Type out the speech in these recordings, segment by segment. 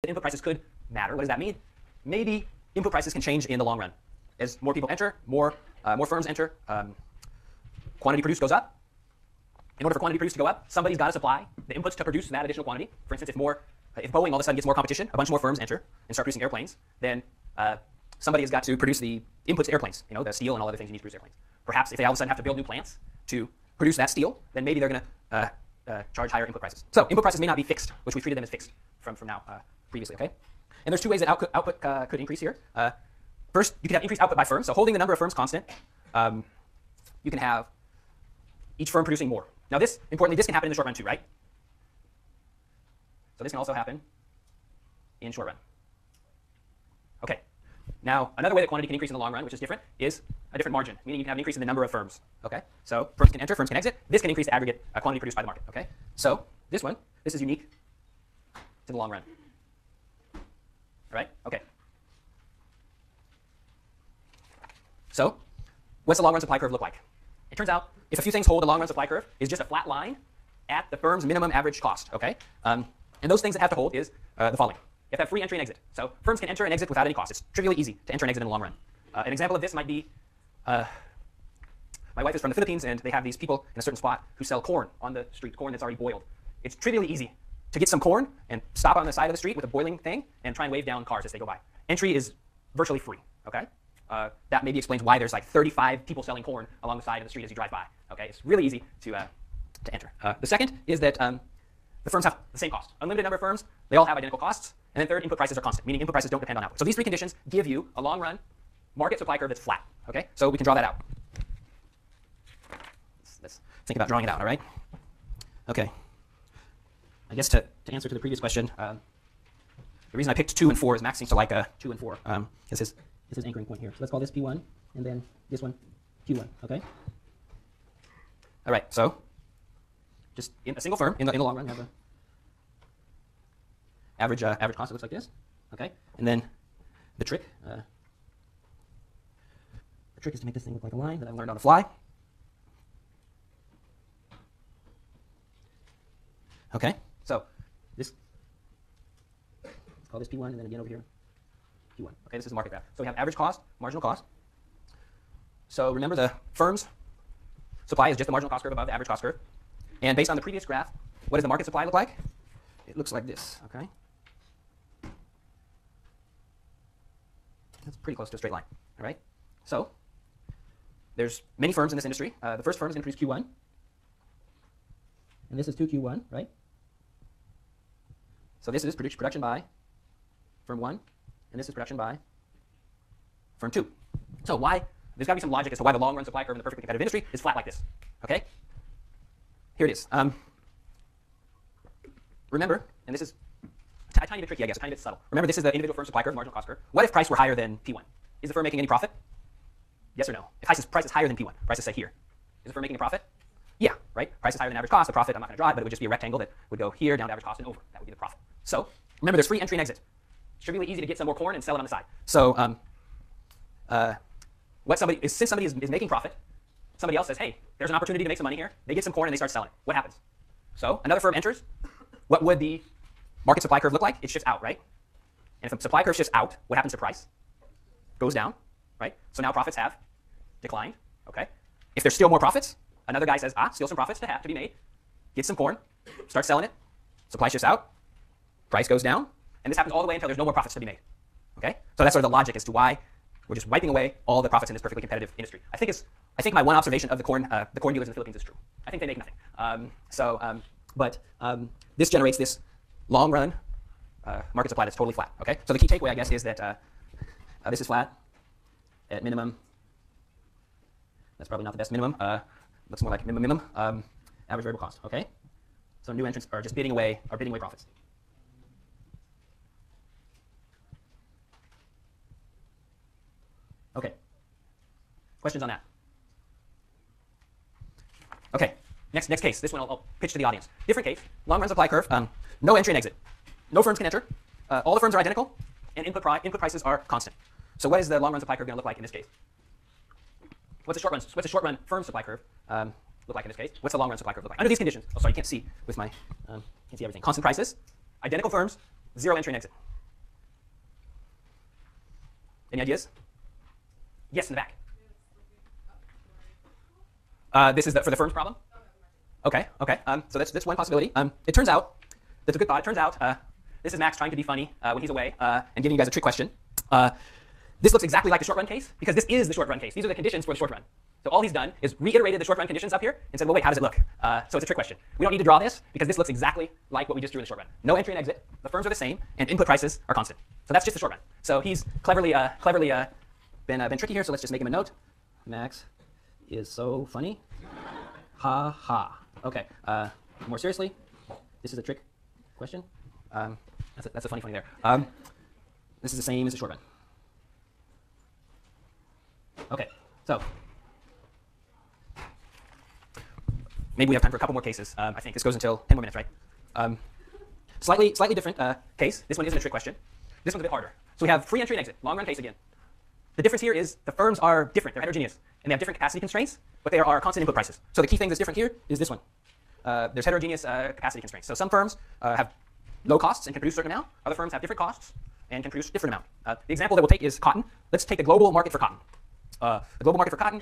the input prices could matter. What does that mean? Maybe input prices can change in the long run. As more people enter, more firms enter, quantity produced goes up. In order for quantity produced to go up, somebody's got to supply the inputs to produce that additional quantity. For instance, if Boeing all of a sudden gets more competition, a bunch more firms enter and start producing airplanes, then somebody has got to produce the inputs to airplanes, the steel and all other things you need to produce airplanes. Perhaps if they all of a sudden have to build new plants to produce that steel, then maybe they're going to charge higher input prices. So input prices may not be fixed, which we treated them as fixed from now previously, okay? And there's two ways that output could increase here. First, you can have increased output by firm. So holding the number of firms constant, you can have each firm producing more. Now this, importantly, this can happen in the short run too, right? So this can also happen in short run. Okay. Now, another way that quantity can increase in the long run, which is different, is a different margin, meaning you can have an increase in the number of firms. Okay. So firms can enter, firms can exit. This can increase the aggregate quantity produced by the market. Okay. So this is unique to the long run. All right. Okay. So what's the long run supply curve look like? It turns out if a few things hold, the long run supply curve is just a flat line at the firm's minimum average cost. Okay. And those things that have to hold is the following. You have to have free entry and exit. So firms can enter and exit without any cost. It's trivially easy to enter and exit in the long run. An example of this might be, my wife is from the Philippines, and they have these people in a certain spot who sell corn on the street, corn that's already boiled. It's trivially easy to get some corn and stop on the side of the street with a boiling thing and try and wave down cars as they go by. Entry is virtually free. Okay. That maybe explains why there's like 35 people selling corn along the side of the street as you drive by. Okay. It's really easy to enter. The second is that the firms have the same cost. Unlimited number of firms, they all have identical costs. And then third, input prices are constant, meaning input prices don't depend on output. So these three conditions give you a long-run market supply curve that's flat. Okay, so we can draw that out. Let's think about drawing it out. All right. Okay. I guess to answer to the previous question, the reason I picked 2 and 4 is Max seems to like 2 and 4. This is his anchoring point here. So let's call this P1, and then this one Q1. Okay. All right. So just in a single firm in the long run, you have a average cost that looks like this, okay? And then the trick is to make this thing look like a line that I've learned on the fly. Okay, so let's call this P1, and then again over here, Q1. Okay, this is the market graph. So we have average cost, marginal cost. So remember the firm's supply is just the marginal cost curve above the average cost curve. And based on the previous graph, what does the market supply look like? It looks like this, okay? That's pretty close to a straight line, all right? So there's many firms in this industry. The first firm is going to produce Q1. And this is 2Q1, right? So this is production by firm 1, and this is production by firm 2. So why? There's got to be some logic as to why the long-run supply curve in the perfectly competitive industry is flat like this, okay? Here it is. Remember, and this is a tiny bit tricky, I guess, a tiny bit subtle. Remember, this is the individual firm supply curve, marginal cost curve. What if price were higher than P1? Is the firm making any profit? Yes or no? If price is higher than P1, prices say here. Is the firm making a profit? Yeah, right? Price is higher than average cost. The profit, I'm not going to draw it, but it would just be a rectangle that would go here, down to average cost, and over. That would be the profit. So remember, there's free entry and exit. It's trivially easy to get some more corn and sell it on the side. So since somebody is making profit, somebody else says, hey, there's an opportunity to make some money here. They get some corn and they start selling it. What happens? So another firm enters. What would the market supply curve look like? It shifts out, right? And if the supply curve shifts out, what happens to price? Goes down, right? So now profits have declined, okay? If there's still more profits, another guy says, still some profits to be made. Get some corn, start selling it. Supply shifts out, price goes down, and this happens all the way until there's no more profits to be made, okay? So that's sort of the logic as to why we're just wiping away all the profits in this perfectly competitive industry. I think my one observation of the corn dealers in the Philippines is true. I think they make nothing. But this generates this long-run market supply that's totally flat. Okay. So the key takeaway, I guess, is that this is flat at minimum. That's probably not the best minimum. Looks more like minimum average variable cost. Okay. So new entrants are just bidding away profits. Okay. Questions on that? Okay. Next case. This one I'll pitch to the audience. Different case. Long run supply curve. No entry and exit. No firms can enter. All the firms are identical, and input prices are constant. So what is the long run supply curve going to look like in this case? What's a short run firm supply curve look like in this case? What's the long run supply curve look like under these conditions? Oh, sorry, you can't see with my can't see everything. Constant prices, identical firms, zero entry and exit. Any ideas? Yes, in the back. This is for the firm's problem? Okay. So that's one possibility. It turns out, that's a good thought. It turns out, this is Max trying to be funny when he's away and giving you guys a trick question. This looks exactly like the short run case because this is the short run case. These are the conditions for the short run. So all he's done is reiterated the short run conditions up here and said, well, wait, how does it look? So it's a trick question. We don't need to draw this because this looks exactly like what we just drew in the short run. No entry and exit. The firms are the same, and input prices are constant. So that's just the short run. So he's cleverly been tricky here. So let's just make him a note. Max is so funny. Ha ha. Okay. More seriously, this is a trick question. That's a funny there. This is the same as the short run. Okay. So maybe we have time for a couple more cases. I think this goes until 10 more minutes, right? Slightly different case. This one isn't a trick question. This one's a bit harder. So we have free entry and exit, long run case again. The difference here is the firms are different. They're heterogeneous, and they have different capacity constraints, but there are constant input prices. So the key thing that's different here is this one. There's heterogeneous capacity constraints. So some firms have low costs and can produce a certain amount. Other firms have different costs and can produce a different amount. The example that we'll take is cotton. Let's take the global market for cotton. The global market for cotton,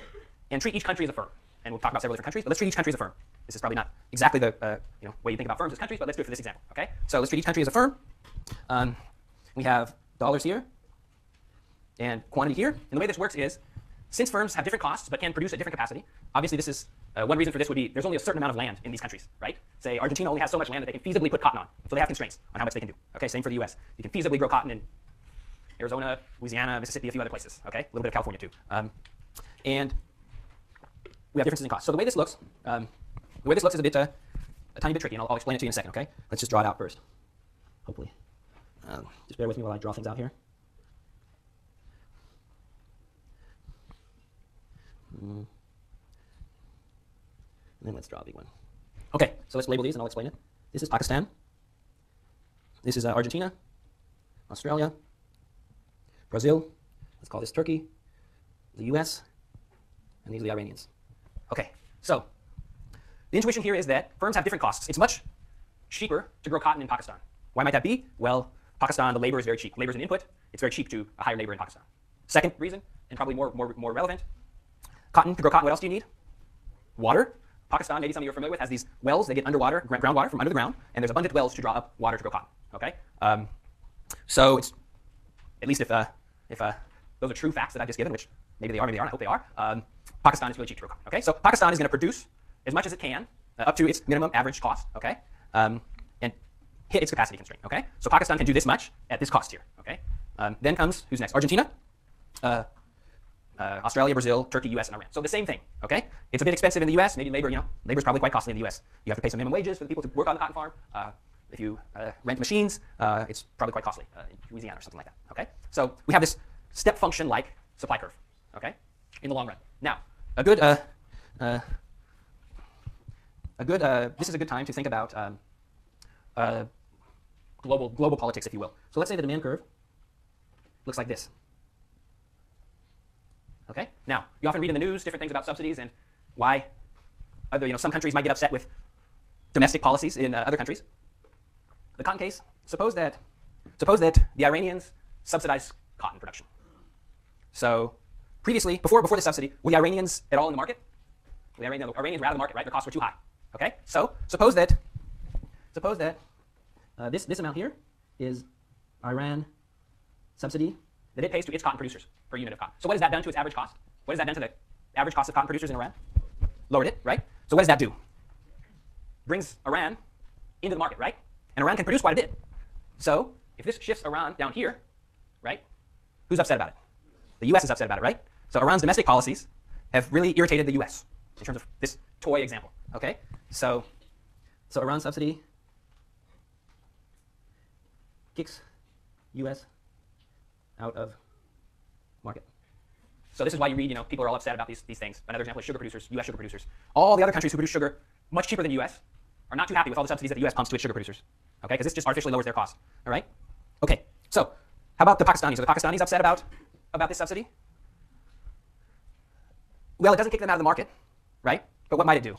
and treat each country as a firm. And we'll talk about several different countries, but let's treat each country as a firm. This is probably not exactly the way you think about firms as countries, but let's do it for this example. Okay? So let's treat each country as a firm. We have dollars here and quantity here. And the way this works is, since firms have different costs but can produce at different capacity, obviously this is one reason for this would be there's only a certain amount of land in these countries, right? Say Argentina only has so much land that they can feasibly put cotton on, so they have constraints on how much they can do. Okay, same for the U.S. You can feasibly grow cotton in Arizona, Louisiana, Mississippi, a few other places. Okay, a little bit of California too. And we have differences in cost. So the way this looks, is a tiny bit tricky, and I'll explain it to you in a second. Okay, let's just draw it out first. Hopefully, just bear with me while I draw things out here. And then let's draw a big one. Okay, so let's label these and I'll explain it. This is Pakistan. This is Argentina, Australia, Brazil. Let's call this Turkey, the US, and these are the Iranians. Okay, so the intuition here is that firms have different costs. It's much cheaper to grow cotton in Pakistan. Why might that be? Well, Pakistan, the labor is very cheap. Labor is an input. It's very cheap to hire labor in Pakistan. Second reason, and probably more relevant, cotton, to grow cotton, what else do you need? Water. Pakistan, maybe some of you are familiar with, has these wells. They get underwater, groundwater from under the ground, and there's abundant wells to draw up water to grow cotton. Okay, so it's at least if those are true facts that I've just given, which maybe they are, maybe they aren't. I hope they are. Pakistan is really cheap to grow cotton. Okay, so Pakistan is going to produce as much as it can up to its minimum average cost. Okay, and hit its capacity constraint. Okay, so Pakistan can do this much at this cost here. Okay, then comes who's next? Argentina. Australia, Brazil, Turkey, US, and Iran. So the same thing, okay? It's a bit expensive in the US. Maybe labor, labor's probably quite costly in the US. You have to pay some minimum wages for the people to work on the cotton farm. If you rent machines, it's probably quite costly in Louisiana or something like that, okay? So we have this step function-like supply curve, okay, in the long run. Now, this is a good time to think about global politics, if you will. So let's say the demand curve looks like this. Okay. Now, you often read in the news different things about subsidies and why some countries might get upset with domestic policies in other countries. The cotton case. Suppose that the Iranians subsidize cotton production. So previously, before the subsidy, were the Iranians at all in the market? The Iranians were out of the market, right? Their costs were too high. Okay. So suppose that this amount here is Iran subsidy that it pays to its cotton producers per unit of cotton. So what has that done to its average cost? What has that done to the average cost of cotton producers in Iran? Lowered it, right? So what does that do? Brings Iran into the market, right? And Iran can produce quite a bit. So if this shifts Iran down here, right, who's upset about it? The US is upset about it, right? So Iran's domestic policies have really irritated the US in terms of this toy example, okay? So Iran subsidy kicks US out of market. So this is why you read, people are all upset about these things. Another example is sugar producers, US sugar producers. All the other countries who produce sugar much cheaper than the US are not too happy with all the subsidies that the US pumps to its sugar producers. Okay, because this just artificially lowers their cost. All right? Okay, so how about the Pakistanis? Are the Pakistanis upset about this subsidy? Well, it doesn't kick them out of the market, right? But what might it do?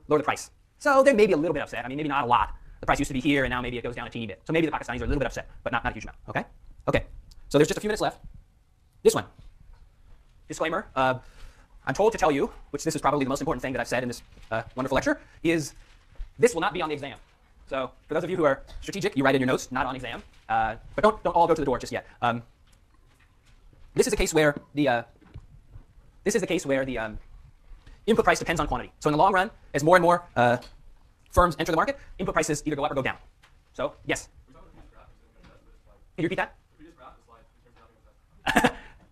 Lower the price. So they may be a little bit upset. I mean, maybe not a lot. The price used to be here, and now maybe it goes down a teeny bit. So maybe the Pakistanis are a little bit upset, but not a huge amount. Okay? Okay. So there's just a few minutes left. this one. Disclaimer, I'm told to tell you, which this is probably the most important thing that I've said in this wonderful lecture, is this will not be on the exam. So for those of you who are strategic, you write in your notes, not on exam. But don't all go to the door just yet. This is a case where the input price depends on quantity. So in the long run, as more and more firms enter the market, input prices either go up or go down. So yes. Can you repeat that?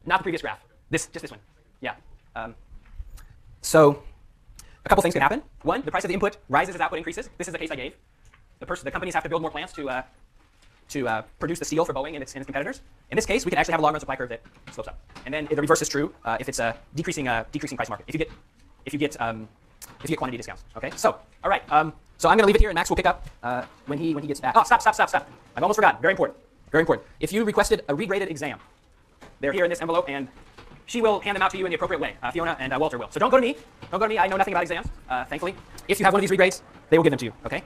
Not the previous graph. Just this one. Yeah. So a couple things can happen. One, the price of the input rises as output increases. This is the case I gave. The companies have to build more plants to produce the steel for Boeing and its competitors. In this case, we can actually have a long run supply curve that slopes up. And then the reverse is true if it's a decreasing price market. If you get quantity discounts. Okay. So all right. So I'm going to leave it here, and Max will pick up when he gets back. Oh, stop. I've almost forgotten. Very important. Very important. If you requested a regraded exam, they're here in this envelope, and she will hand them out to you in the appropriate way. Fiona and Walter will. So don't go to me. Don't go to me. I know nothing about exams, thankfully. If you have one of these regrades, they will give them to you. Okay.